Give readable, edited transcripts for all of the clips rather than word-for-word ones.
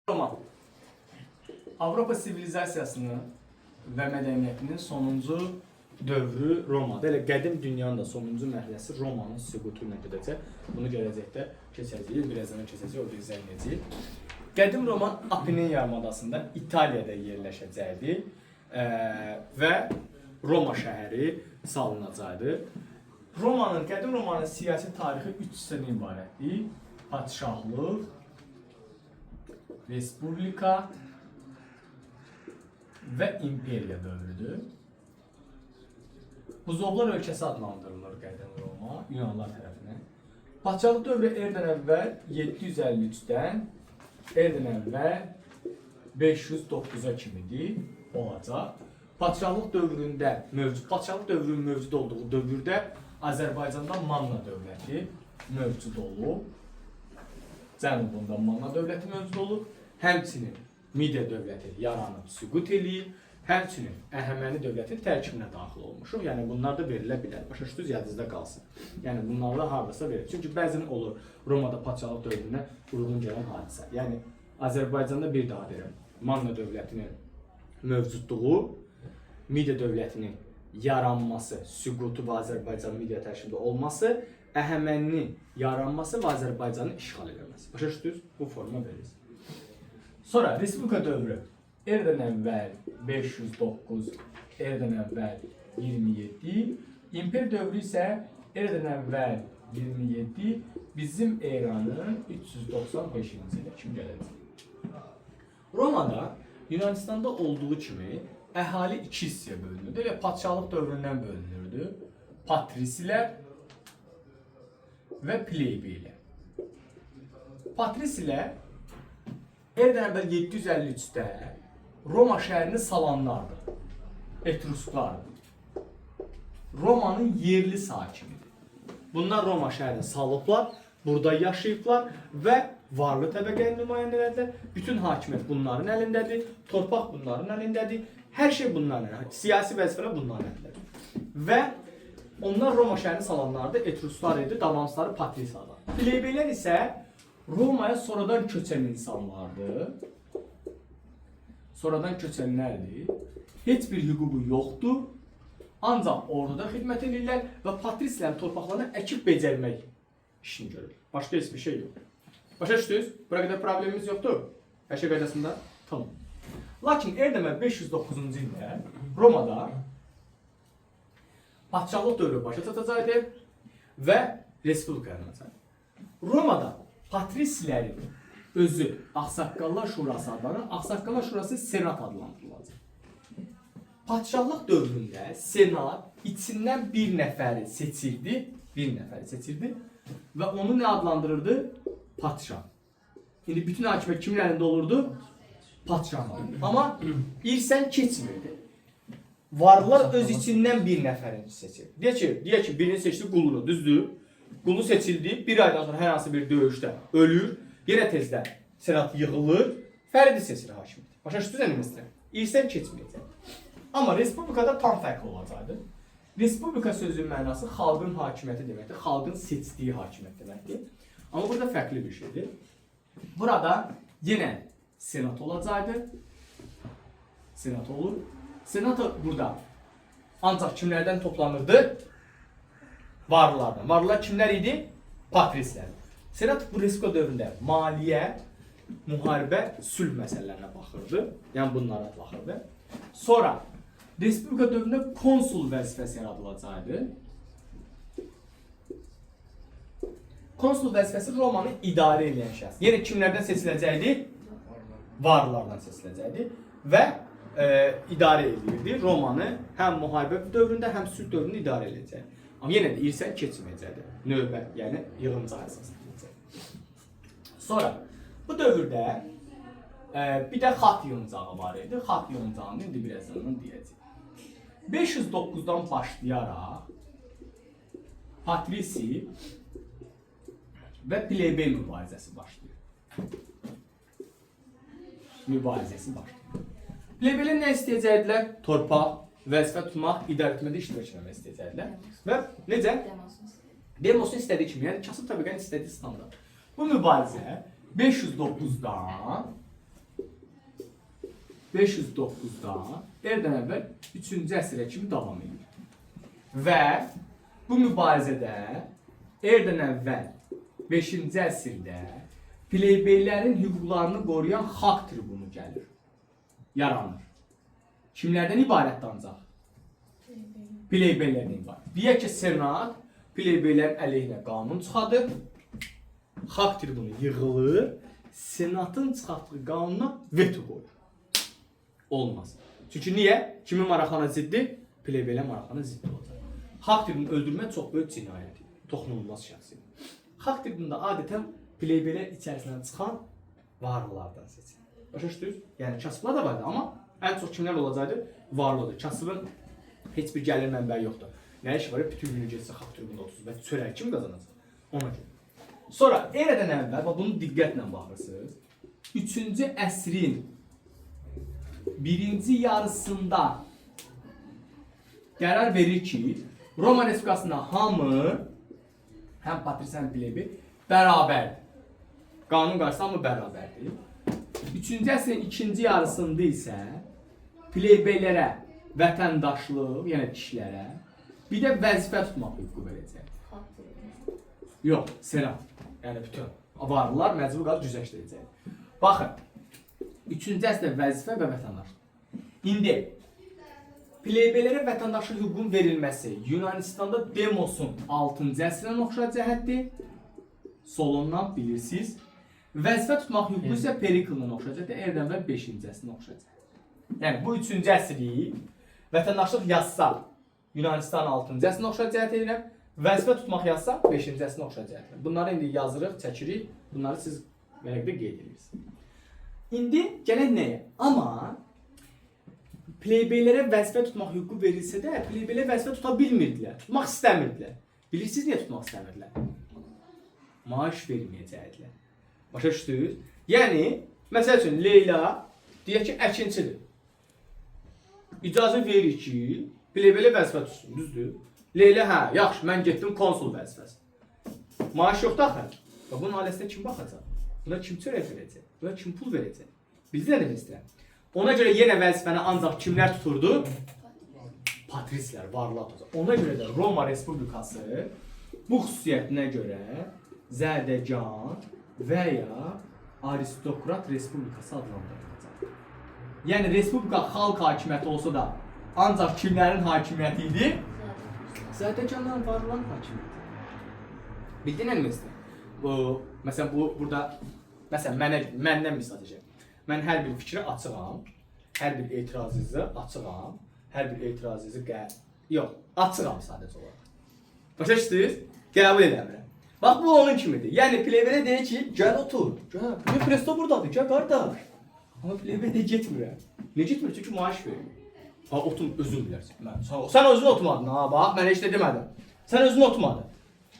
Roma, Avropa sivilizasiyasının və mədəniyyətinin sonuncu dövrü Romada. Elə qədim dünyanın da sonuncu mərhələsi Romanın süqutu ilə gedəcək. Bunu gələcəkdə keçəcəyik, birazdan keçəcək, orada izləyəcəyik. Qədim Roman Apennin yarımadasında İtaliyada yerləşəcəkdi və Roma şəhəri salınacaqdı. Qədim Romanın siyasi tarixi 3 hissədən ibarətdir. Padşahlıq, Respublika və imperiya dövrüdür. Buzovlar ölkəsi adlandırılır qədim Roma, Yunanlar tərəfindən. Padşahlıq dövrü erdən əvvəl 753-dən erdən əvvəl 509-a kimidir olacaq. Padşahlıq dövrünün mövcud olduğu dövrdə Azərbaycanda Manna dövləti mövcud olub. Cənubunda Manna dövləti mövcud olub. Həmçinin Midiya dövləti yaranıb, süqut eləyib. Həmçinin Əhəməni dövlətin tərkibinə daxil olmuşuq. Yəni bunlar da verilə bilər. Başa düşdünüz, yadınızda qalsın. Yəni bunlarla hardasa verilir. Çünki bəzən olur Romada padşahlıq dövrünə uyğun gələn hadisə. Yəni Azərbaycanda bir daha deyirəm, Manna dövlətinin mövcudluğu, Midiya dövlətinin yaranması, süqutu və Azərbaycan Midiya tərkibində olması, Əhəməninin yaranması və Azərbaycanın işğal edilməsi. Başa düşdünüz? Bu forma verilir. Sonra Respublika dövrü erdən əvvəl 509, erdən əvvəl 27, İmper dövrü isə erdən əvvəl 27, bizim eranın 395-ci ilə kimi gələcək. Romada, Yunanistanda olduğu kimi əhali iki hissəyə bölünürdü. Elə padşahlıq dövründən bölünürdü. Patrisilər və plebeylər. Patrisilər erdən əvvəl 753-də Roma şəhərini salanlardı. Etrusklardı. Romanın yerli sakinidir. Bunlar Roma şəhərini salıblar, burada yaşayıblar və varlı təbəqəni nümayəndə edilər. Bütün hakimiyyət bunların əlindədir, torpaq bunların əlindədir, hər şey bunların əlindədir, siyasi vəzifələr bunların əlindədir. Və onlar Roma şəhərini salanlardı, Etruslar idi, davamsızları Patrisalar. Plebeylər isə Romaya sonradan köçən insanlardır. Sonradan köçənlərdir. Heç bir hüququ yoxdur. Ancaq orduda xidmət edirlər və patrislərin torpaqlarını əkib becərmək işini görür. Başqa heç bir şey yox. Başa düşdünüz? Bura qədər problemimiz yoxdur. Hər şey qaydasında? Tamam. Lakin erdən əvvəl 509-cu ildə Romada padşahlıq dövrü başa çatacaqdı və respublika yaranacaqdı. Romada patrislərin özü Ağsaqqallar Şurası adlanır. Ağsaqqallar Şurası Senat adlandırılacaq. Padşahlıq dövründə Senat içindən bir nəfəri seçirdi və onu nə adlandırırdı? Padşah. İndi bütün hakimiyyət kimin əlində olurdu? Padşahın. Amma irsən keçmirdi. Varlılar öz içindən bir nəfərini seçir. Deyək ki, birini seçdi qulunu, düzdür? Qulu seçildi, bir aydan sonra hər hansı bir döyüşdə ölür, yenə tezdən senat yığılır, fərdi seçir hakimiyyət. Başa düşdünüz əlimizdə? İrsən keçməyəcək. Amma respublikada tam fərqli olacaqdır. Respublika sözünün mənası xalqın hakimiyyəti deməkdir, xalqın seçdiyi hakimiyyət deməkdir. Amma burada fərqli bir şeydir. Burada yenə senat olacaqdır. Senat olur. Senat burada ancaq kimlərdən toplanırdı? Varlılardan. Varlılar kimlər idi? Patrislər. Senat bu respublika dövründə maliyyə, müharibə, sülh məsələlərinə baxırdı. Yəni bunlara baxırdı. Sonra respublika dövründə konsul vəzifəsi yaradılacaqdı. Konsul vəzifəsi Romanı idarə edən şəxs. Yəni kimlərdən seçiləcəkdi? Varlılardan seçiləcəkdi və idarə edirdi. Romanı həm müharibə dövründə, həm sülh dövründə idarə edəcək. Amma yenə də irsən keçməyəcəkdi. Növbə, yəni yığıncaq əsasında. Sonra bu dövrdə bir də xat yığıncağı var idi. Xat yığıncağını indi birazdan deyəcək. 509-dan başlayaraq patrisi və plebey mübarizəsi başlayır. Plebeylər nə istəyəcəkdilər? Torpaq, vəzifə tutmaq, idarə etmədə iştirak etməmək istəyəcəkdilər. Və necə? Demosun istədiyi kimi, yəni kasıb təbəqənin istədiyi standart. Bu mübarizə 509-dan 509-da erdən əvvəl 3-cü əsrə kimi davam edir. Və bu mübarizədə erdən əvvəl 5-ci əsrdə plebeylərin hüquqlarını qoruyan xalq tribunu gəlir, yaranır. Kimlərdən ibarətdir ancaq? Plebeylərdən ibarət. Deyək ki, senat plebeylərin əleyhinə qanun çıxadır, xalq tribunu yığılır, senatın çıxartdığı qanuna veto qoyur. Olmaz. Çünki niyə? Kimin maraqlarına ziddir? Plebeylər maraqlarına ziddir olacaq. Xalq tribunu öldürmək çox böyük cinayət. Toxunulmaz şəxsi. Xalq tribununda adətən plebeylər içərisindən çıxan varlılardan seçilir. Başa düşdünüz? Yəni kasıblar da vardı, amma ən çox kimlər olacaqdı? Varlıdır. Kasıbın heç bir gəlir mənbəyi yoxdur. Nə işi var? Bütün günü getsə xalq tribununda 30 və çörək kim qazanacaq? Ona görə. Sonra eradan əvvəl, bunu diqqətlə baxırsınız. 3-cü əsrin birinci yarısında qərar verir ki, Roma Respublikasında hamı, həm patris, həm plebey bərabərdir. Qanun qarşısında hamı bərabərdir. 3-cü əsrin ikinci yarısında isə plebeylərə vətəndaşlıq, yəni kişilərə, bir də vəzifə tutmaq hüququ verəcək. Yox, senat. Yəni bütün varlılar məcbur qalıb güzəşdirəcək. Baxın, 3-cü əsrdə vəzifə və vətəndaşlıq. İndi plebeylərə vətəndaşlıq hüququnun verilməsi Yunanistanda Demosun 6-cı əsrdən oxşar cəhətdir. Solondan bilirsiniz. Vəzifə tutmaq hüququ isə Perikldan oxşar cəhətdir. Eradan əvvəl 5-ci əsrdən oxşar cəhətdir. Yəni bu 3-cü əsri vətəndaşlıq yazsa Yunanistan 6-cı əsrdən oxşar cəhət edirəm. Vəzifə tutmaq yazsa 5-ci əsrdən oxşar cəhət edirəm. Bunları indi yazırıq, çəkirik. Bunları siz vərəqdə qeyd edirsiniz. İndi gələk nəyə? Amma plebeylərə vəzifə tutmaq hüququ verilsə də, plebeylər vəzifə tuta bilmirdilər, tutmaq istəmirdilər. Bilirsiniz niyə tutmaq istəmirdilər? Maaş verməyəcəkdilər. Başa düşdünüz? Yəni, məsəl üçün Leyla deyək ki, əkinçidir. İcazə verir ki, plebeylə vəzifə tutsun, düzdür? Leyla, hə, yaxşı, mən getdim konsul vəzifəsi. Maaş yoxdur axı. Bunun ailəsinə kim baxacaq? Buna kim çörək verəcək? Buna kim pul verəcək? Bildirə demək istəyirəm. Ona görə yenə vəzifəni ancaq kimlər tuturdu? Patrislər, varlılar tutacaq. Ona görə də Roma Respublikası bu xüsusiyyətinə görə zədəcan və ya aristokrat respublikası adlandırılacaq. Yəni respublika xalq hakimiyyəti olsa da ancaq kimlərin hakimiyyəti idi? Zədəcanların, varlıların hakimiyyəti. Bildin nə demək istəyirəm? Məsələn, burada məndən misal edəcəm. Mən hər bir fikrə açığam, hər bir etirazınızı açığam, hər bir etirazınızı açığam sadəcə olaraq. Başa düşdünüz? Qəbul edəmirəm. Bax, bu onun kimidir. Yəni, plebeylə deyir ki, gəl otur, gəl, presto buradadır, gəl qardaş. Amma plebey də getmirəm. Niyə getmir? Çünki maaş verir. Otur, özün bilərsən. Sən özün oturmadın, bax, mən heç də demədim. Sən özün oturmadın.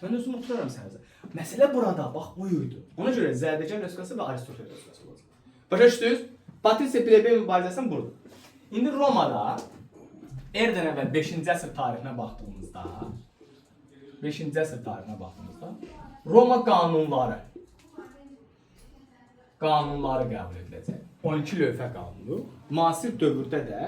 Mən özüm oturaram sənəcə. Məsələ burada, bax, buyurdu. Ona görə zədəcan respublikası və aristokrat respublikası olacaq. Başa düşdünüz? Patris plebey mübarizəsinin budur. İndi Romada eradan əvvəl 5-ci əsr tarixinə baxdığımızda, Roma qanunları qəbul ediləcək. 12 lövhə qanunu. Müasir dövrdə də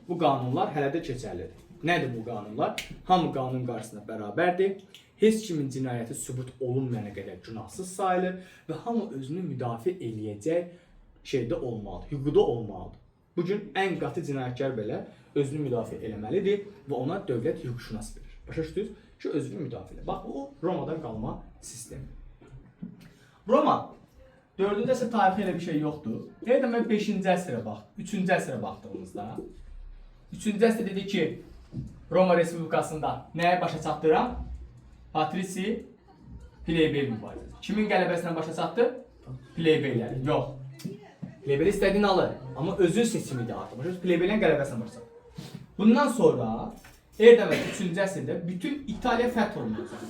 bu qanunlar hələ də keçərlidir. Nədir bu qanunlar? Hamı qanun qarşısında bərabərdir. Heç kimin cinayəti sübut olunmayana qədər günahsız sayılır və hamı özünü müdafiə eləyəcək şeydə olmalıdır, hüquqda olmalıdır. Bugün ən qatı cinayətkar belə özünü müdafiə eləməlidir və ona dövlət hüquqşünas verir. Başa düşdünüz ki, özünü müdafiə edir. Bax, bu Romadan qalma sistemi. Roma 4-cü əsr tarixi elə bir şey yoxdur. Eradan əvvəl 5-ci əsrə bax, 3-cü əsrə baxdığımızda 3-cü əsr dedi ki, Roma Respublikasında nəyə başa çatdıram? Patrisi, plebey mübarizəsi. Kimin qələbəsinə başa çatdı? Plebeylər. Yox. Plebeylər istədiyini alır. Amma özün seçimidir artıq. Başa plebeylərin qələbəsinə başa çatdı. Bundan sonra eradan əvvəl 3-cü əsrdə bütün İtaliya fəth olunacaq.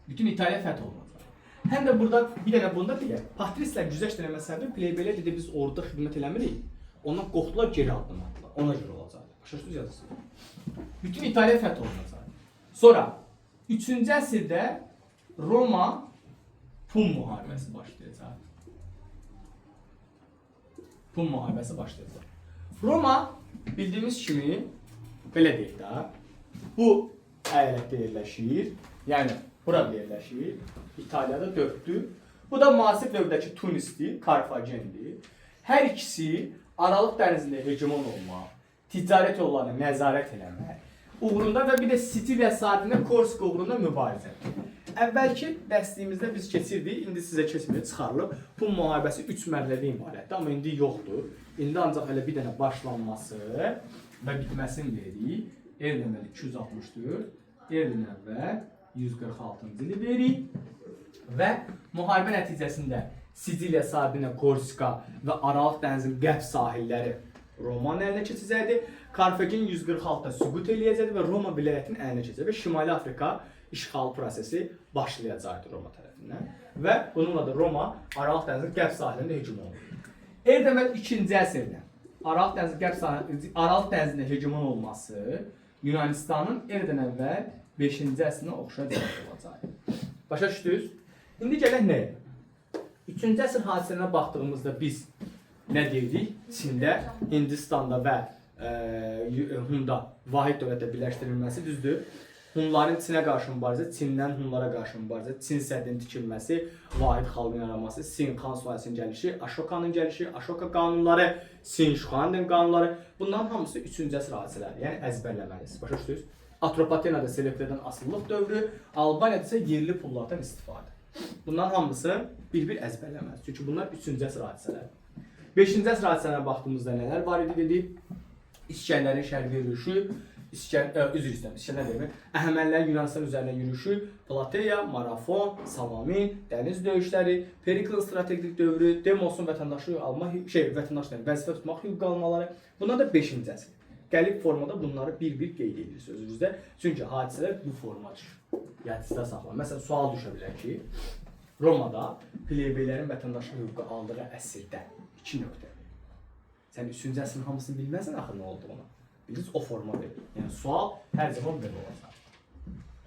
Bütün İtaliya fəth olunacaq. Həm də burada bir dənə bunda deyək, patrislər güzəşt eləmə səbəbi plebeylər dedi biz orada xidmət eləmirik. Ondan qorxdular, geri addım atdılar. Ona görə olacaq. Başa düşdünüz yazısı. Bütün İtaliya fəth olunacaq. Sonra 3-cü əsrdə Roma Pun müharibəsi başlayacaq. Pun müharibəsi başlayacaq. Roma bildiyimiz kimi belə deyək də, bu əyalətdə yerləşir. Yəni burada yerləşir. İtaliyada 4-dür. Bu da müasir dövrdəki Tunisdir, Karfagendir. Hər ikisi Aralıq dənizində hegemon olmaq, ticarət yollarına nəzarət eləmək uğrunda və bir də Siciliya sahilinə Korsika uğrunda mübarizə. Əvvəlki dərslimizdə biz keçirdik, indi sizə keçməyəcək çıxarılıb. Pun müharibəsi 3 mərhələdə ibarətdir, amma indi yoxdur. İndi ancaq hələ bir dənə başlanması və bitməsini verir. Erdən əvvəl 264, erdən əvvəl 146-cı ili verir və müharibə nəticəsində Siciliya sahilinə Korsika və Aralıq dənizinin qərb sahilləri Romanın əlinə keçəcəkdir. Karfagen 146-da süqut eləyəcəkdir və Roma vilayətinin əlinə keçəcək və Şimali Afrika işğal prosesi başlayacaqdır Roma tərəfindən və bununla da Roma Aralıq dənizinin qərb sahilində hegemon olur. Erdən əvvəl 2-ci əsrdə Aralıq dənizində hegemon olması Yunanistanın erdən əvvəl 5-ci əsrinə oxşayacaq olacaq. Başa düşdünüz? İndi gələk nəyə? 3-cü əsr hadisələrinə baxdığımızda biz nə deyirdik? Çində, Hindistanda və Hunda vahid dövlətə birləşdirilməsi düzdür. Hunların Çinə qarşı mübarizə, Çindən Hunlara qarşı mübarizə, Çin səddinin tikilməsi, vahid xalqın yaranması, Sin Xan sülaləsinin gəlişi, Aşokanın gəlişi, Aşoka qanunları, Sin Şuxanın qanunları. Bunların hamısı 3-cü əsr hadisələri, yəni əzbərləməlisiniz. Başa düşdünüz? Atropatenada Selevkilərdən asılılıq dövrü, Albaniyada isə yerli pullardan istifadə. Bunların hamısı bir-bir əzbərləməlidir. Çünki bunlar 3-cü əsr hadisələri. 5-ci əsr hadisələrinə baxdığımızda nələr var idi dedik? İskəndərin şərqi yürüyüşü, Əhəmənilərin Yunanistan üzərinə yürüyüşü, Plateya, Marafon, Salamin, dəniz döyüşləri, Periklin strategik dövrü, Demosun vətəndaşlıq almaq, vəzifə tutmaq hüquq almaları. Bunlar da 5-ci əsr. Qəlib formada bunları bir-bir qeyd edilir sözünüzdə. Çünki hadisələr bu formadır. Yadınızda saxlayın. Məsələn, sual düşə bilər ki, Romada plebeylərin vətəndaşlıq hüququ aldığı əsrdə 2 nöqtə. Sən 3-cü əsrin hamısını bilməzsən axı nə olduğunu. Bilirsiniz, o formadır. Yəni sual hər zaman belə olacaq.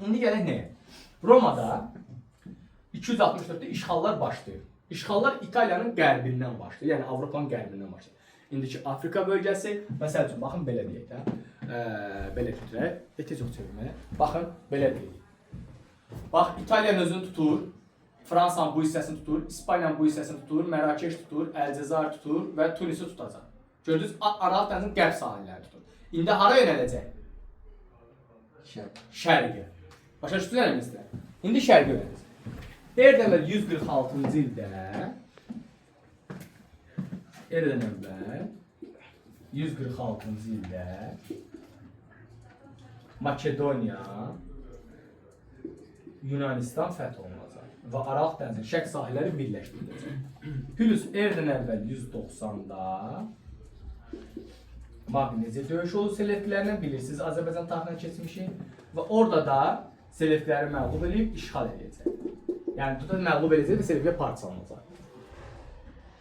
İndi gələk nəyə? Romada 264-də işğallar başlayır. İşğallar İtaliyanın qərbindən başlayır, yəni Avropanın qərbindən başlayır. İndiki Afrika bölgəsi, məsəl üçün, baxın, belə deyək də, belə götürək, tez yox çevirməyə, baxın, belə deyək. Bax, İtaliyanın özünü tutur, Fransanın bu hissəsini tutur, İspaniyanın bu hissəsini tutur, Mərakeş tutur, Əlcəzair tutur və Tunisi tutacaq. Gördünüz, Aralıq dənizinin qərb sahilləri tutur. İndi hara yönələcək? Şərqə. Başa düşdünüz əlimizdə? İndi şərqə yönələcək. Erdən əvvəl 146-cı ildə Makedoniya, Yunanistan fəth olunacaq və Aralıq dənizinin şərq sahilləri birləşdiriləcək. Plus erdən əvvəl 190-da bax, necə döyüş olur Selevkilərlə bilirsiniz, Azərbaycan tarixinə keçmişik və orada da Selevkiləri məğlub edib işğal edəcək. Yəni, tutar məğlub edəcək və Selevkiyə parçalanacaq.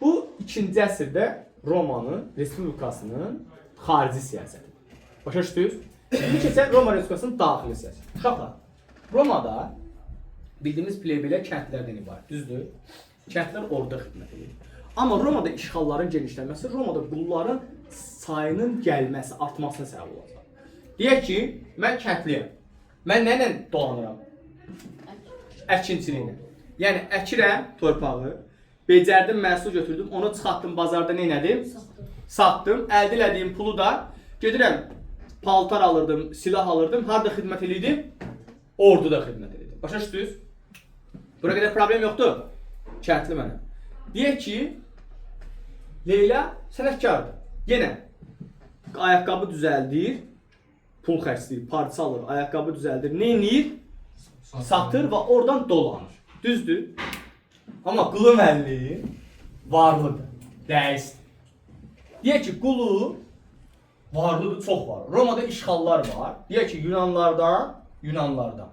Bu 2-ci əsrdə Romanın Respublikasının xarici siyasəti. Başa düşdünüz? İlk isə Roma Respublikasının daxili siyasəti. Uşaqlar, Romada bildiyimiz plebeylər kəndlərdən ibarət, düzdür? Kəndlər orada xidmət edir. Amma Romada işğalların genişlənməsi, Romada qulların sayının gəlməsi, artmasına səbəb olacaq. Deyək ki, mən kəndliyəm. Mən nə ilə dolanıram? Əkinçiliklə. Yəni, əkirəm torpağı, becərdim, məhsul götürdüm, onu çıxartdım, bazarda nə elədim? Satdım. Əldə elədiyim pulu da gedirəm, paltar alırdım, silah alırdım, harada xidmət edirdim? Orduda xidmət edirdim. Başa düşdünüz? Bura qədər problem yoxdur. Kəndli mənəm. Deyək ki, Leyla sənətkardır. Yenə ayaqqabı düzəldir, pul xərcləyir, parça alır, ayaqqabı düzəldir, nə edir? Satır və oradan dolanır. Düzdür? Amma qulu müəlli varlıdır, dəyişdir. Deyək ki, qulu varlıdır, çox var. Romada işğallar var. Deyək ki, Yunanlardan.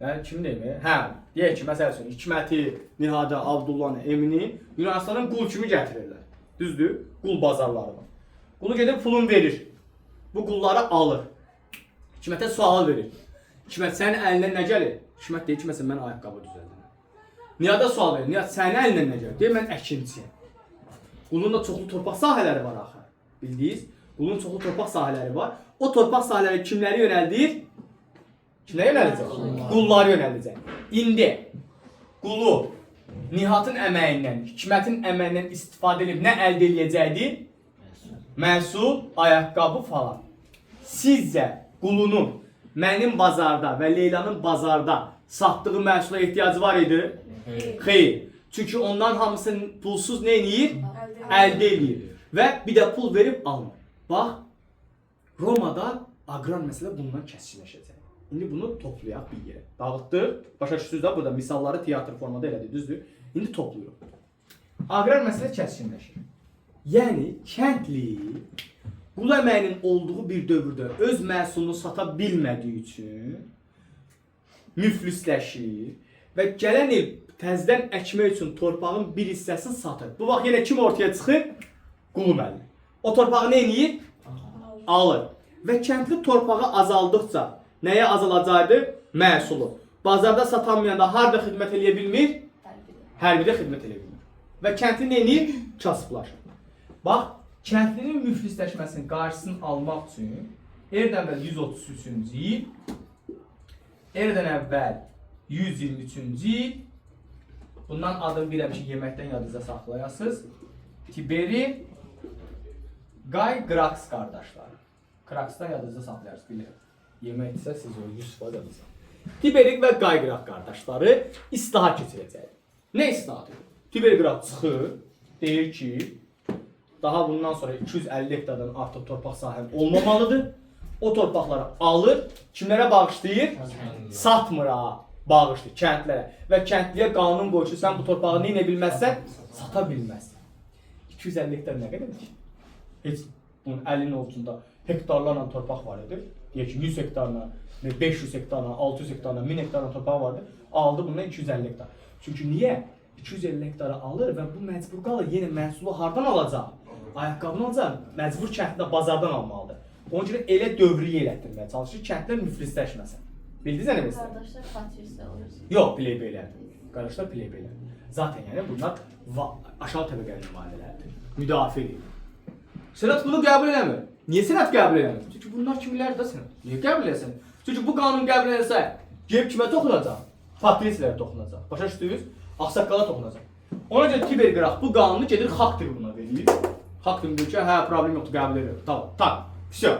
Yəni, kim deyil? Hə, deyək ki, məsəl üçün, Hikməti, Nihadə, Abdullahın, Emini Yunanistanın qul kimi gətirirlər. Düzdür? Qul bazarları var. Qulu gedir, pulunu verir. Bu qulları alır. Hikmətə sual verir. Hikmət, sənin əlindən nə gəlir? Hikmət deyir ki, məsələn, mən ayaqqabı düzəldim. Niyada sual verir. Niyad, sənin əlindən nə gəlir? Deyir, mən əkinçiyəm. Qulun da çoxlu torpaq sahələri var axı. Bildiniz? Qulun çoxlu torpaq sahələri var. O torpaq sahələri kimləri yönəldir? Kimlərə yönəldəcək? Qulları yönəldəcək. İndi qulu Nihatın əməyindən, Hikmətin əməyindən istifadə edib nə əldə edəcəkdir? Məhsul, ayaqqabı falan. Sizcə qulunun mənim bazarda və Leylanın bazarda satdığı məhsula ehtiyacı var idi? Xeyr. Çünki ondan hamısı pulsuz nə edir? Əldə edir. Və bir də pul verib almır. Bax, Romada agrar məsələ bundan kəskinləşəcək. İndi bunu toplayaq bir yerə. Dağıtdıq. Başa düşdünüz də burada misalları teatr formada elədik, düzdür? İndi toplayırıq. Agrar məsələ kəskinləşir. Yəni kəndli qul əməyinin olduğu bir dövrdə öz məhsulunu sata bilmədiyi üçün müflisləşir və gələn il təzədən əkmək üçün torpağın bir hissəsini satır. Bu vaxt yenə kim ortaya çıxır? Qul müəllim. O torpağı nə edir? Alır. Və kəndli torpağı azaldıqca nəyə azalacaqdı? Məhsulu. Bazarda satanmayanda harda xidmət eləyə bilmir? Hərbidə xidmət eləyə bilmir. Və kəndli nə edir? Kasıblaşır. Bax, kəndlinin müflisləşməsinin qarşısını almaq üçün erdən əvvəl 133-cü il, erdən əvvəl 123-cü il, bundan adını biləm ki, yeməkdən yadınıza saxlayasınız. Tiberi, Qay, Qraks qardaşları. Qraksdan yadınıza saxlayarsınız, bilirəm. Yeməkdirsə siz o 100% yadınıza. Tiberi və Qay Qraks qardaşları islahat keçirəcək. Nə islahatı? Tiberi Qraks çıxır, deyir ki, daha bundan sonra 250 hektardan artıq torpaq sahəm olmamalıdır. O torpaqları alır, kimlərə bağışlayır? Satmıra bağışlayır, kəndlərə. Və kəndliyə qanun qoyur ki, sən bu torpağı nə edə bilməzsən, sata bilməzsən. 250 hektar nə qədərdir? Heç bunun əlinin altında hektarlarla torpaq var idi. Deyək ki, 100 hektarla, 500 hektarla, 600 hektarla, 1000 hektarla torpaq vardı. Aldı bundan 250 hektar. Çünki niyə? 250 hektarı alır və bu məcbur qalır, yenə məhsulu hardan alacaq? Ayaqqabını alacaq, məcbur kənddə bazardan almalıdır. Onun üçün elə dövrü elətdirməyə çalışır, kəndlər müflisləşməsin. Bildiniz nə demək istəyirəm? Qardaşlar fatirsə olur. Yox, pleybeylərdir. Qardaşlar pleybeylərdir. Zaten yəni bunlar aşağı təbəqəli nümayəndələrdir. Müdafiə edir. Senat bunu qəbul eləmir. Niyə Senat qəbul eləmir? Çünki bunlar kimlərdir də Senat? Niyə qəbul eləsin? Çünki bu qanun qəbul edilsə, gəlib kimə toxunacaq? Patrisilərə toxunacaq. Başa düşdünüz? Ağsaqqala toxunacaq. Ona görə Tiberi Qraks bu qanunu gedir xalq tribununa verir. Xalq tribunu deyir ki, hə, problem yoxdur, qəbul edir. Tamam, tak. Всё.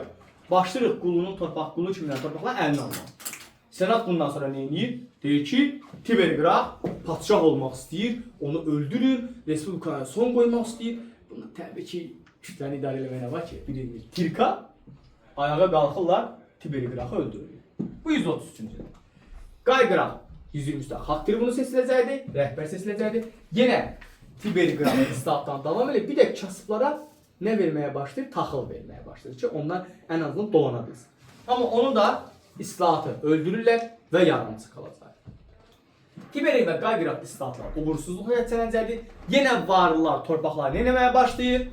Başlayırıq qulunun torpaq, qulu kimdən torpaqla əlini almaq. Senat bundan sonra nə edir? Deyir ki, Tiberi Qraks padşah olmaq istəyir, onu öldürür, respublikaya son qoymaq istəyir. Bunlar təbii ki, kütləni idarə eləməyinə var ki, bir Tirka ayağa qalxırlar, Tiberi Qraksı öldürür. Bu 133-cü il. Qay Qraks 123-də xalq tribunu seçiləcəkdi, rəhbər seçiləcəkdi. Yenə Tiberi Qraksı islahatdan davam edir. Bir də kasıblara nə verməyə başlayır? Taxıl verməyə başlayır ki, onlar ən azından dolana bilsin. Amma onu da islahatı öldürürlər və yarımçı qalacaq. Tiberi və Qay Qraks islahatlar uğursuzluq nəticələnəcəkdir. Yenə varlılar torpaqları nə etməyə başlayır?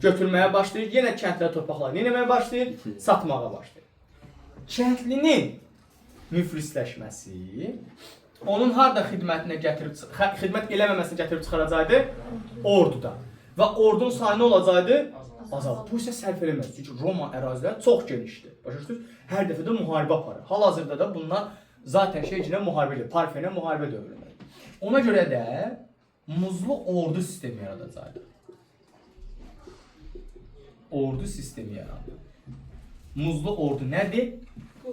Götürməyə başlayır. Yenə kəndlər torpaqları nə etməyə başlayır? Satmağa başlayır. Kəndlinin müflisləşməsi onun harda xidmətinə gətirib xidmət eləməməsini gətirib çıxaracaqdı? Orduda. Və ordunun sayı nə olacaqdı? Azaldı. Bu isə sərf eləməz. Çünki Roma əraziləri çox genişdir. Başa düşdünüz? Hər dəfə də müharibə aparır. Hal-hazırda da bunlar zaten şeycinə müharibə edir. Parfiyonə müharibə dövründə. Ona görə də muzlu ordu sistemi yaradacaqdı. Ordu sistemi yarandı. Muzlu ordu nədir?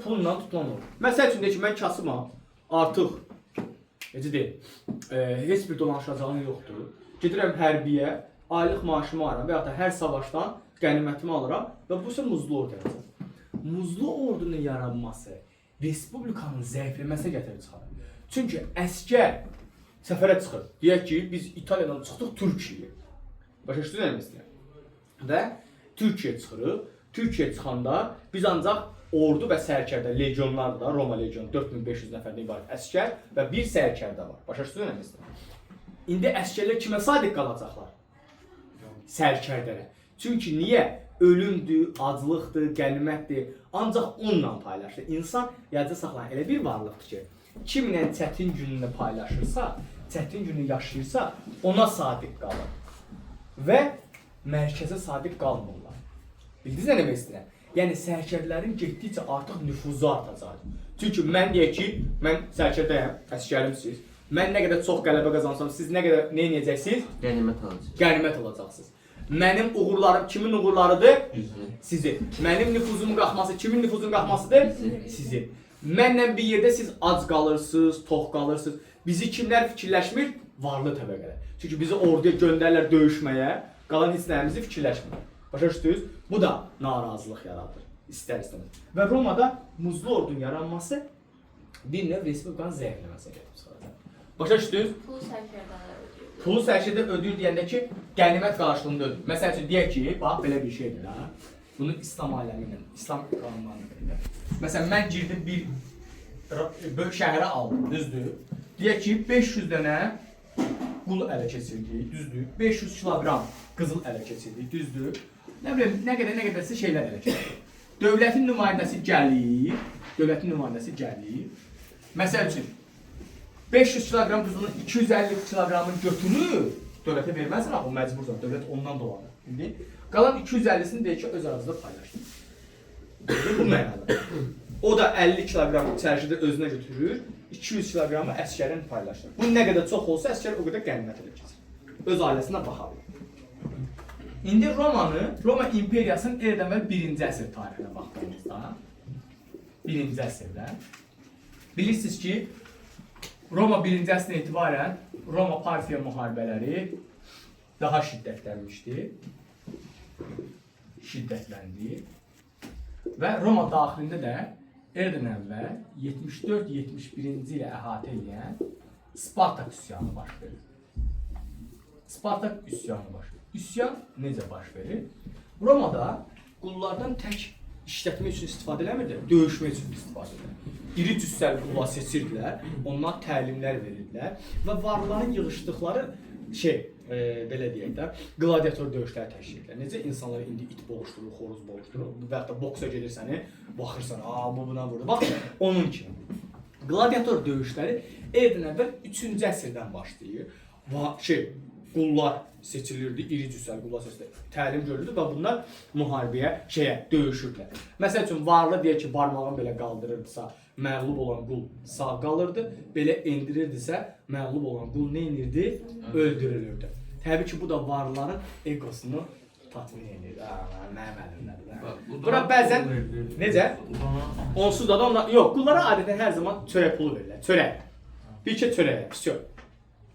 Pulla tutulan ordu. Məsəl üçün deyək ki, mən kasıbam. Artıq necə deyim, heç bir dolanışacağım yoxdur. Gedirəm hərbiyə, aylıq maaşımı alıram və ya da hər savaşdan qənimətimi alıram və bu isə muzlu ordu yaradacaq. Muzlu ordunun yaranması respublikanın zəifləməsinə gətirib çıxarır. Çünki əskər səfərə çıxır. Deyək ki, biz İtaliyadan çıxdıq Türkiyəyə. Başa düşdünüz nə istəyirəm? Və Türkiyəyə çıxırıq. Türkiyəyə çıxanda biz ancaq ordu və sərkərdə, legionlar da, Roma legionu 4500 nəfərdən ibarət əskər və bir sərkərdə var. Başa düşdünüz nə istəyirəm? İndi əskərlər kimə sadiq qalacaqlar? Sərkərdələrə. Çünki niyə? Ölümdür, aclıqdır, qənimətdir. Ancaq onunla paylaşır. İnsan yadda saxlayan elə bir varlıqdır ki, kimlə çətin gününü paylaşırsa, çətin günü yaşayırsa, ona sadiq qalır. və mərkəzə sadiq qalmırlar. Bildiniz nə demək istəyirəm? Yəni sərkərdələrin getdikcə artıq nüfuzu artacaq. Çünki mən deyək ki, mən sərkərdəyəm, əsgərimsiz. Mən nə qədər çox qələbə qazansam, siz nə qədər nə edəcəksiniz? Qənimət alacaq. Qənimət alacaqsınız. Mənim uğurlarım kimin uğurlarıdır? Sizin. Mənim nüfuzumun qalxması kimin nüfuzunun qalxmasıdır? Sizin. Mənlə bir yerdə siz ac qalırsınız, tox qalırsınız. Bizi kimlər fikirləşmir? Varlı təbəqələr. Çünki bizi orduya göndərirlər döyüşməyə, qalan heç nəyimizi fikirləşmir. Başa düşdünüz? Bu da narazılıq yaradır, istər-istəməz. Və Romada muzlu ordunun yaranması bir növ respublikanın zəifləməsinə gətirib çıxaracaq. Başa düşdünüz? Pulu sərkərdələr ödəyir. Pulu sərkərdə ödür deyəndə ki, qənimət qarşılığında ödür. Məsəl üçün deyək ki, bax belə bir şeydir ha. Bunu İslam aləmi ilə, İslam qanunlarına görə. Məsələn, mən girdim bir böyük şəhərə aldım, düzdür? Deyək ki, 500 dənə qul ələ keçirdik, düzdür? 500 kiloqram qızıl ələ keçirdik, düzdür? Nə bilim, nə qədərsə şeylər ələ keçirdik. Dövlətin nümayəndəsi gəlir, məsəl üçün, 500 kiloqram qızılın 250 kiloqramını götürür, dövlətə verməzsən, o məcbursan, dövlət ondan dolanır. Qalan 250-sini deyək ki, öz arasında paylaşdır. Bu mənada. O da 50 kiloqram çərşidə özünə götürür, 200 kiloqramı əsgərin paylaşdır. Bu nə qədər çox olsa, əsgər o qədər qənimət elə keçir. Öz ailəsinə baxar. İndi Roma imperiyasının eradan əvvəl 1-ci əsr tarixinə baxdığımızda, 1-ci əsrdə, bilirsiniz ki, Roma 1-ci əsrdən etibarən Roma Parfiya müharibələri daha şiddətləndi və Roma daxilində də eradan əvvəl 74-71-ci ilə əhatə edən Spartak üsyanı baş verir. Üsyan necə baş verir? Romada qullardan tək işlətmək üçün istifadə eləmirdi, döyüşmək üçün istifadə edirlər. İri cüssəli qullar seçirdilər, onlar təlimlər verirdilər və varlıların yığışdıqları belə deyək də, gladiator döyüşləri təşkil edirlər. Necə insanlar indi it boğuşdurur, xoruz boğuşdurur və ya da boksa gedirsən, baxırsan, bu buna vurdu. Bax, onun kimi. Gladiator döyüşləri eradan əvvəl 3-cü əsrdən başlayır. Qullar seçilirdi, iri cüssəli qullar seçilirdi, təlim görüldü və bunlar müharibəyə, döyüşürdülər. Məsəl üçün, varlı deyək ki, barmağını belə qaldırırdısa, məğlub olan qul sağ qalırdı, belə endirirdisə, məğlub olan qul nə edirdi? Öldürülürdü. Təbii ki, bu da varlıların egosunu tatmin edir. Mənim əlimdədir. Bura bəzən, necə? Onsuz da onlar, yox, qullara adətən hər zaman çörək pulu verirlər, çörək. Bir ki, çörək, pis yox.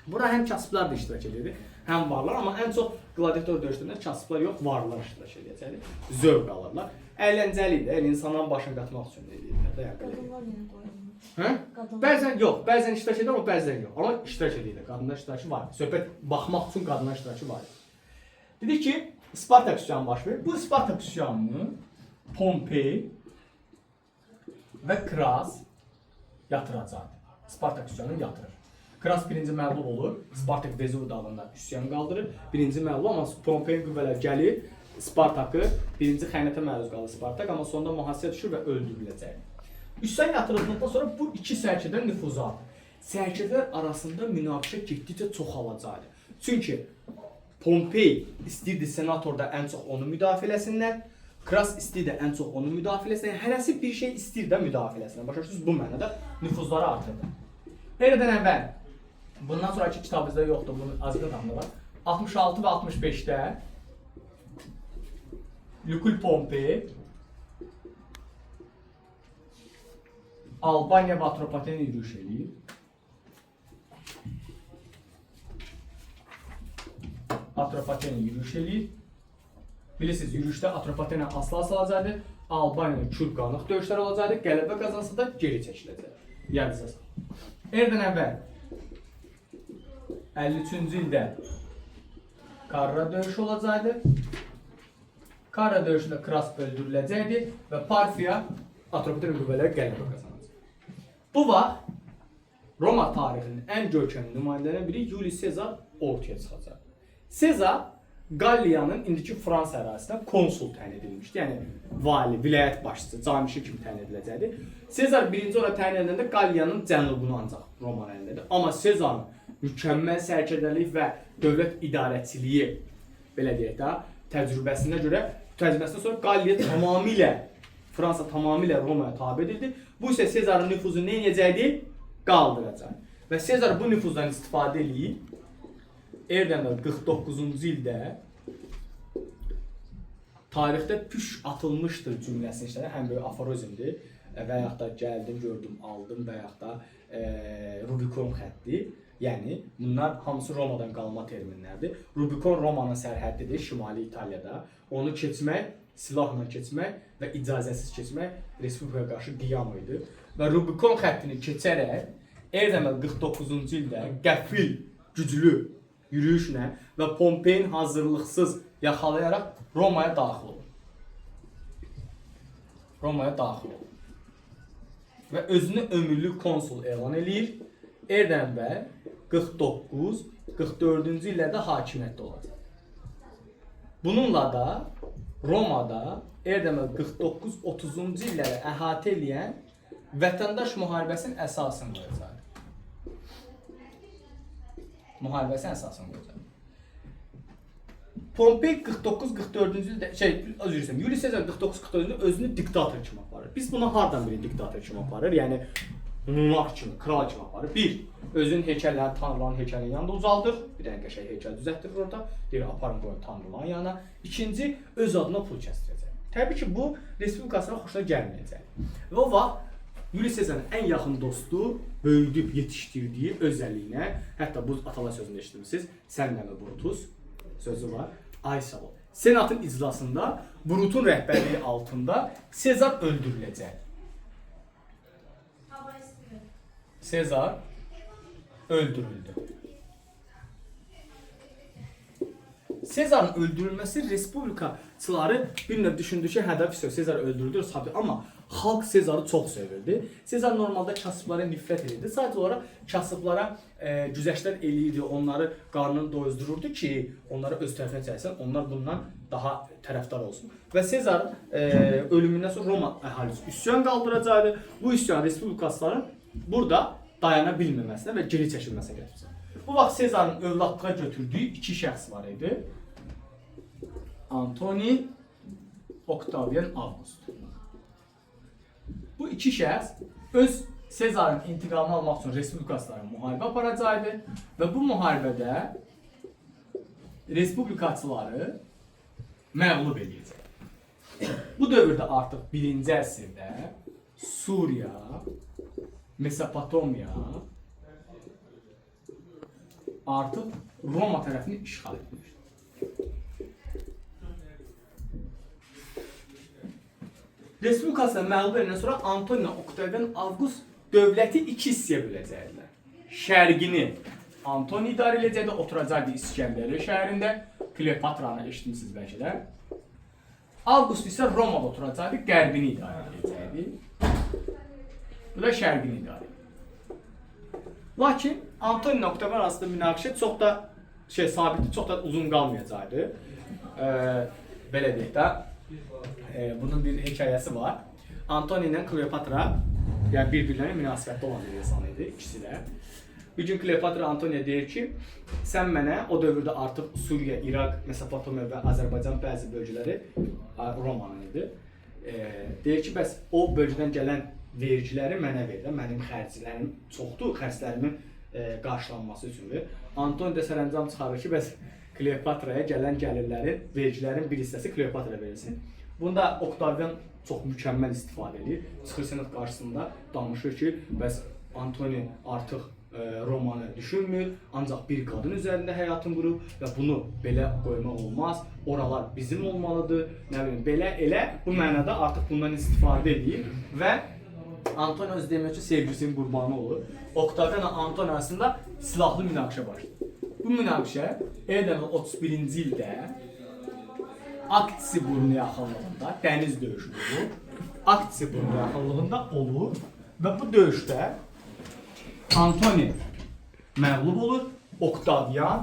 Bura həm kasıblar da iştirak edir, həm varlar, amma ən çox gladiator döyüşlərində kasıblar yox, varlar iştirak edəcəkdir. Zövq alırlar. Əyləncəlidir, insanların başını qatmaq üçün edirlər. Qadınlar yenə qoyulmur. Bəzən yox, bəzən iştirak edir, amma bəzən yox. Amma iştirak edirlər, qadınlar iştirakı var. Söhbət baxmaq üçün qadınlar iştirakı var. Dedik ki, Spartak üsyanı baş verir. Bu Spartak üsyanını Pompey və Kras yatıracaq. Spartak üsyanını yatırır. Kras birinci məğlub olur, Spartak Vezuv dağında üsyan qaldırır. Birinci məğlub, amma Pompey qüvvələr gəlir, Spartakı birinci xəyanətə məruz qalır Spartak, amma sonunda mühasirəyə düşür və öldürüləcək. Üsyan yatırıldıqdan sonra bu iki sərkərdən nüfuzu alır. Sərkərlər arasında münaqişə getdikcə çoxalacaqdır. Çünki Pompey istəyirdi senatorda ən çox onu müdafiə eləsinlər, Kras istəyirdi ən çox onu müdafiə eləsinlər, hərəsi bir şey istəyir də müdafiə eləsinlər. Başa düşürsünüz, bu mənada nüfuzları artırdı. Eradan əvvəl, bundan sonraki kitabımızda yoxdur, bunun azıqın tamında var. 66 və 65-də Lükül Pompey Albaniya və Atropatena yürüyüş eləyir. Bilirsiniz, yürüyüşdə Atropatena asla salacaqdır, Albaniyanın kürqanlıq döyüşləri olacaqdır, qələbə qazansa da geri çəkiləcək. Yadınızda. Eradan əvvəl 53-cü ildə Karra döyüşü olacaqdı. Karra döyüşündə Kras öldürüləcəkdi və Parfiya Atropatena qüvvələri qələbə qazanacaq. Bu vaxt Roma tarixinin ən görkəmli nümayəndələrindən biri Julius Sezar ortaya çıxacaq. Sezar Qalliyanın indiki Fransa ərazisindən konsul təyin edilmişdi. Yəni vali, vilayət başçısı, canişin kimi təyin ediləcəkdi. Sezar birinci ora təyin ediləndə Qalliyanın cənubunu ancaq Romanın əlindədir. Amma Sezarın mükəmməl sərkərdəlik və dövlət idarəçiliyi belə deyək də, təcrübəsinə görə, təcrübəsindən sonra Qalliya tamamilə, Fransa tamamilə Romaya tabe edildi. Bu isə Sezarın nüfuzunu nə edəcəkdi? Qaldıracaq. Və Sezar bu nüfuzdan istifadə edib, Erdem'də 49-cu ildə tarixdə püş atılmışdır cümləsini işlədir. Həm böyük aforizmdir və yaxud da gəldim, gördüm, aldım və yaxud da Rubikon xətti. Yəni, bunlar hamısı Romadan qalma terminlərdir. Rubikon Romanın sərhəddidir, Şimali İtaliyada. Onu keçmək, silahla keçmək və icazəsiz keçmək Respublikaya qarşı qiyam idi. Və Rubikon xəttini keçərək Erdem'də 49-cu ildə qəfil, güclü yürüyüşlə və Pompeyin hazırlıqsız yaxalayaraq Romaya daxil olur. Romaya daxil olur. Və özünü ömürlük konsul elan edir. Erdem bəy 49-44-cü illərdə hakimiyyətdə olacaq. Bununla da Romada Erdem bəy 49-30-cu illəri əhatə edən vətəndaş müharibəsinin əsasını qoyacaq. Müharibəsinin əsasını qoyacaq. Pompey 49-44-cü ildə, özür dilərim, Julius Sezar 49-44-cü ildə özünü diktator kimi aparır. Biz buna hardan biri diktator kimi aparır? Yəni, monarx kimi, kral kimi aparır. Bir, özünün heykəllərini tanrıların heykəlinin yanında uzaldır. Bir dənə qəşəng heykəl düzəltdirir orada. Deyir, aparın qoyun tanrıların yanına. İkinci, öz adına pul kəsdirəcək. Təbii ki, bu Respublikasına xoşuna gəlməyəcək. Və o vaxt Julius Sezarın ən yaxın dostu, böyüdüb yetişdirdiyi özəlliyinə, hətta bu atalar sözünü eşitmişsiniz, sən nəmi Brutus sözü var. Ay sağ ol. Senatın iclasında Brutun rəhbərliyi altında Sezar öldürüləcək. Sezar öldürüldü. Sezarın öldürülməsi respublikaçıları bir növ düşündü ki, hədəf isə Sezar öldürülür, amma xalq Sezarı çox sevirdi. Sezar normalda kasıblara nifrət edirdi. Sadəcə olaraq kasıblara güzəştlər eləyirdi, onları qarnını doyuzdururdu ki, onları öz tərəfinə çəksin, onlar bundan daha tərəfdar olsun. Və Sezarın ölümündən sonra Roma əhalisi üsyan qaldıracaqdı. Bu üsyan respublikaçıların burada dayana bilməməsinə və geri çəkilməsinə gətirəcək. Bu vaxt Sezarın övladlığa götürdüyü iki şəxs var idi. Antoni, Octavian August. Bu iki şəxs öz Sezarın intiqamını almaq üçün respublikaçılara müharibə aparacaqdı və bu müharibədə respublikaçıları məğlub edəcək. Bu dövrdə artıq 1-ci əsrdə Suriya, Mesopotamiya artıq Roma tərəfini işğal etmişdir. Respublikasına məğlub edəndən sonra Antoni Octavian August dövləti iki hissəyə böləcəkdilər. Şərqini Antoni idarə edəcəkdi, oturacaqdı İskəndəriyə şəhərində. Kleopatranı eşitmişsiniz bəlkə də. August isə Romada oturacaqdı, qərbini idarə edəcəkdi. Bu da şərqini idarə edəcəkdi. Lakin Antoni ilə Octavian arasında münaqişə çox da sabitdir, çox da uzun qalmayacaqdı. Belə deyək də, bunun bir hekayəsi var. Antoni ilə Kleopatra, yəni bir-birlərine münasibətdə olan bir insan idi, ikisi də. Bir gün Kleopatra Antoniya deyir ki, sən mənə o dövrdə artıq Suriya, İraq, Mesopotamiya və Azərbaycan bəzi bölgələri Romanın idi. Deyir ki, bəs o bölgədən gələn vergiləri mənə verir, mənim xərclərim çoxdur, xərclərimin qarşılanması üçündür. Antoni də sərəncam çıxarır ki, bəs Kleopatraya gələn gəlirlərin, vergilərin bir hissəsi Kleopatra verilsin. Bunda Octavian çox mükəmməl istifadə edir. Çıxır senat qarşısında danışır ki, bəs Antoni artıq Romanı düşünmür, ancaq bir qadın üzərində həyatını qurub və bunu belə qoymaq olmaz. Oralar bizim olmalıdır. Nə bilim, belə elə bu mənada artıq bundan istifadə edir və Antoni öz demək ki, sevgilisinin qurbanı olur. Octavian və Antoni arasında silahlı münaqişə başlayır. Bu münaqişə Erdem'in 31-ci ildə Aktsiburnu yaxınlığında, dəniz döyüşüdür bu, Aktsiburnu yaxınlığında olur və bu döyüşdə Antoni məğlub olur, Octavian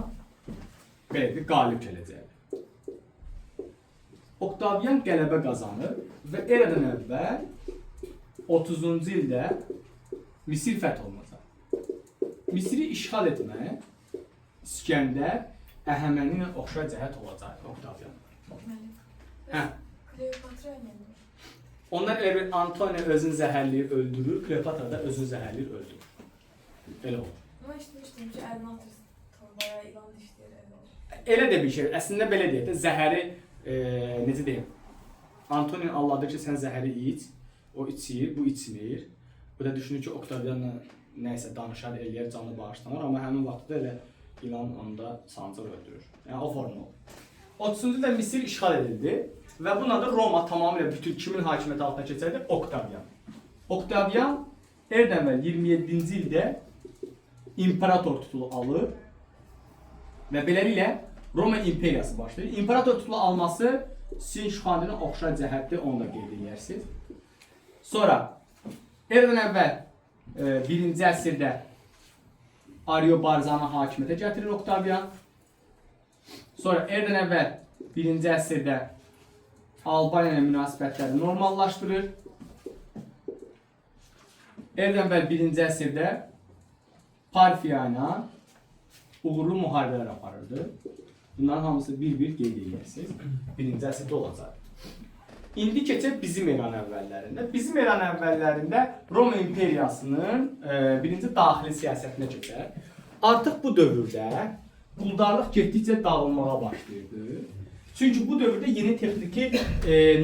qalib gələcək. Octavian qələbə qazanır və eradan əvvəl 30-cu ildə Misir fəth olunacaq. Misiri işğal etmək İskəndər Əhəməni ilə oxşar cəhət olacaq Oktavian. Hə. Kleopatra ilə. Onlar elə bir Antoni özünü zəhərləyir, öldürür, Kleopatra da özünü zəhərləyir, öldürür. Elə olur. Ama eşitmiştim ki elini atırsın torbaya ilan dişleri. Elə də bir şey. Əslində belə deyək də, zəhəri necə deyim? Antoni anladı ki, sən zəhəri iç, o içir, bu içmir. Bu da düşünür ki, Oktavianla nəysə danışar, eləyər, canlı bağışlanır, amma həmin vaxtda elə ilan onda sancır, öldürür. Yəni o forma olur. 30-cu ildə Misir işğal edildi və bununla da Roma tamamilə bütün kimin hakimiyyəti altına keçərdi? Oktavian. Oktavian erdən əvvəl 27-ci ildə imperator titulu alır və beləliklə Roma imperiyası başlayır. İmperator titulu alması sizin şüxandına oxşar cəhətdir, onu da qeyd edirsiniz. Sonra erdən əvvəl 1-ci əsrdə Ariobarzanı hakimiyyətə gətirir Oktavian. Sonra erdən əvvəl 1-ci əsrdə Albaniya ilə münasibətləri normallaşdırır. Erdən əvvəl 1-ci əsrdə Parfiya ilə uğurlu müharibələr aparırdı. Bunların hamısı bir-bir qeyd edirsiniz. 1-ci əsrdə olacaq. İndi keçək bizim eran əvvəllərində. Bizim eran əvvəllərində Roma imperiyasının birinci daxili siyasətinə keçər. Artıq bu dövrdə quldarlıq getdikcə dağılmağa başlayırdı. Çünki bu dövrdə yeni texniki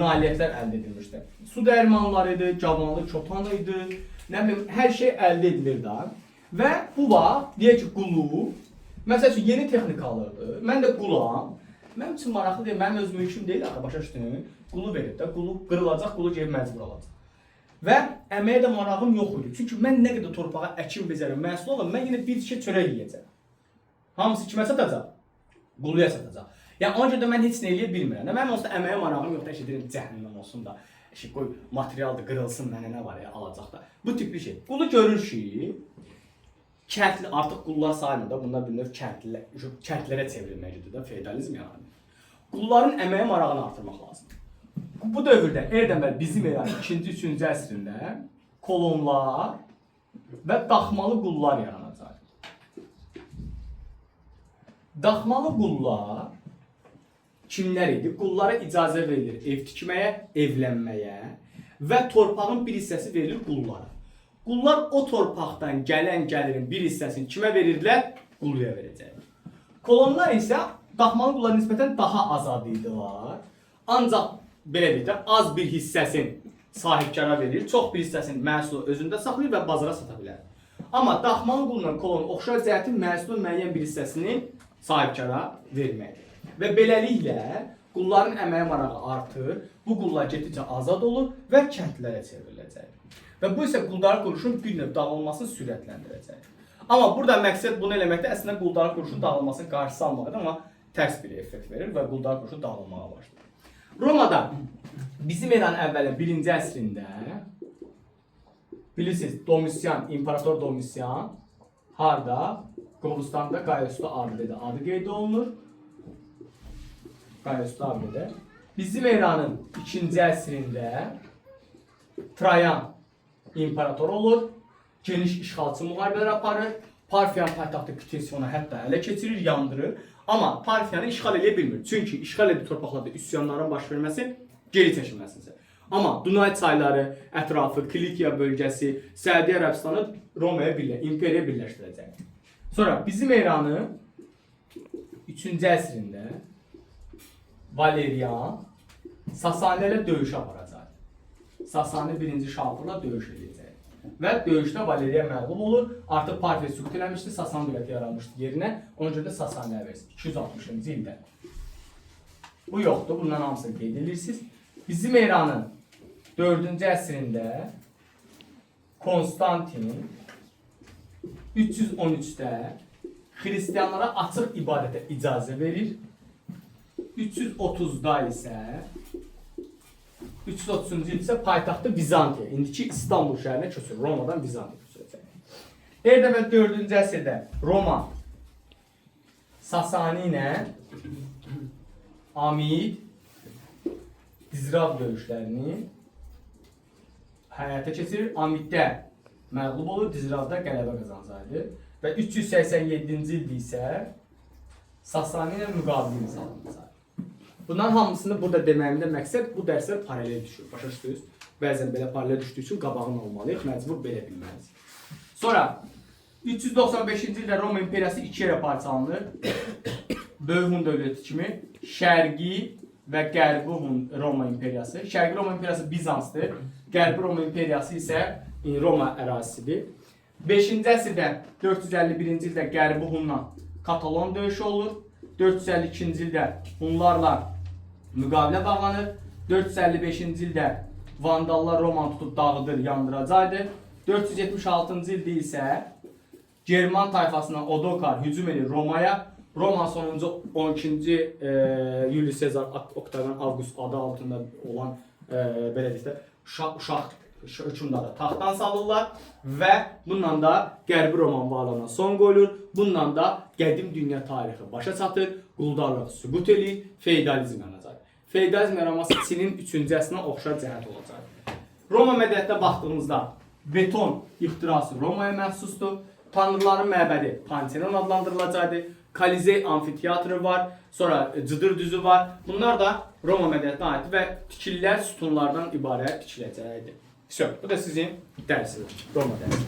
nailiyyətlər əldə edilmişdi. Su dərmanları idi, cavanlıq çotan idi, nə bilim, hər şey əldə edilirdi. Və bu vaxt, deyək ki, qulu, məsəl üçün yeni texnika alırdı. Mən də qulam. Mənim üçün maraqlı deyil, mənim öz mülküm deyil, axı başa düşdün. Qulu verib də, qulu qırılacaq, qulu gəlib məcbur alacaq. Və əməyə də marağım yox idi. Çünki mən nə qədər torpağa əkin becərəm, məhsul alım, mən yenə bir şey çörək yeyəcəm. Hamısı kimə satacaq? Quluya satacaq. Yəni ona görə də mən heç nə eləyə bilmirəm. Mənim onsuz da əməyə marağım yoxdur, eşidirəm cəhənnəm olsun da. Qoy materialdır, qırılsın, mənə nə var ya, alacaq da. Bu tip bir şey. Qulu görür ki, kəndli artıq qullar sayılmır da, bunlar bir növ kəndlərə çevrilməkdir də, feodalizm yaranır. Qulların əməyə marağını artırmaq lazım. Bu dövrdə erdən əvvəl bizim eran 2-ci, 3-cü əsrində kolonlar və daxmalı qullar yaranacaq. Daxmalı qullar kimlər idi? Qullara icazə verilir ev tikməyə, evlənməyə və torpağın bir hissəsi verilir qullara. Qullar o torpaqdan gələn gəlirin bir hissəsini kimə verirdilər? Quluya verəcək. Kolonlar isə daxmalı qullara nisbətən daha azad idilər. Ancaq belə deyək də, az bir hissəsini sahibkara verir, çox bir hissəsini məhsulu özündə saxlayır və bazara sata bilər. Amma daxmalı qulla kolon oxşar cəhətin məhsulun müəyyən bir hissəsini sahibkara verməkdir. Və beləliklə qulların əməyə marağı artır, bu qullar getdikcə azad olur və kəndlərə çevriləcək. Və bu isə quldarlıq quruluşun bir növ dağılmasını sürətləndirəcək. Amma burada məqsəd bunu eləməkdə əslində quldarlıq quruluşun dağılmasını qarşısı almaqdır, amma tərs bir effekt verir və quldarlıq quruluşu dağılmağa başlayır. Romada bizim eran əvvəlin 1-ci əsrində bilirsiniz, Domisian, İmperator Domisian harda? Qobustanda Qayoslu abidə adı qeyd olunur. Qayoslu abidə. Bizim eranın 2-ci əsrində Trayan imperator olur. Geniş işğalçı müharibələr aparır. Parfiyan paytaxtı Ktesionu hətta ələ keçirir, yandırır. Amma Parfiyanı işğal edə bilmir. Çünki işğal etdiyi torpaqlarda üsyanların baş verməsi geri çəkilməsidir. Amma Dunay çayları ətrafı, Kilikiya bölgəsi, Səudiyyə Ərəbistanı Romaya imperiya birləşdirəcək. Sonra bizim eranı 3-cü əsrində Valerian Sasani ilə döyüş aparacaq. Sasani 1-ci Şapurla döyüş edəcək. Və döyüşdə Valeriya məğlub olur. Artıq Parfiya süqut eləmişdi, Sasani dövləti yaranmışdı yerinə. Ona görə də Sasaniyə versin. 260-cı ildə. Bu yoxdur, bundan hamısını qeyd edirsiniz. Bizim eranın 4-cü əsrində Konstantin 313-də xristianlara açıq ibadətə icazə verir. 330-da isə 330-cu il isə paytaxtı Bizantiya, indiki İstanbul şəhərinə köçür. Romadan Bizantiya köçürəcək. Erdə və 4-cü əsrdə Roma Sasani ilə Amid Dizrav döyüşlərini həyata keçirir. Amiddə məğlub olur, Dizravda qələbə qazanacaqdır. Və 387-ci ildə isə Sasani ilə müqabilini salınacaq. Bunların hamısını burada deməyimdə məqsəd bu dərslər paralel düşür. Başa düşdünüz? Bəzən belə paralel düşdüyü üçün qabağını almalıyıq, məcbur belə bilməliyik. Sonra 395-ci ildə Roma imperiyası iki yerə parçalanır. Böyük Hun dövləti kimi Şərqi və Qərbi Hun Roma imperiyası. Şərqi Roma imperiyası Bizansdır. Qərbi Roma imperiyası isə Roma ərazisidir. 5-ci əsrdə 451-ci ildə Qərbi Hunla Katalon döyüşü olur. 452-ci ildə Hunlarla müqavilə bağlanır. 455-ci ildə Vandallar Romanı tutub dağıdır, yandıracaqdır. 476-cı ildə isə German tayfasından Odokar hücum edir Romaya. Roma sonuncu 12-ci Julius Sezar Octavian August adı altında olan belə deyək də uşaq hökmdarı taxtdan salırlar və bununla da Qərbi Roman varlığına son qoyulur. Bununla da qədim dünya tarixi başa çatır, quldarlıq sübut edir, feodalizm yaranacaq. Feodalizm yaranması Çinin 3-cü əsrinə oxşar cəhət olacaq. Roma mədəniyyətinə baxdığımızda beton ixtirası Romaya məxsusdur. Tanrıların məbədi Panteon adlandırılacaqdır. Kolizey amfiteatrı var, sonra cıdır düzü var. Bunlar da Roma mədəniyyətinə aiddir və tikililər sütunlardan ibarət tikiləcəkdir. Bu da sizin dərsiniz, Roma dərsi.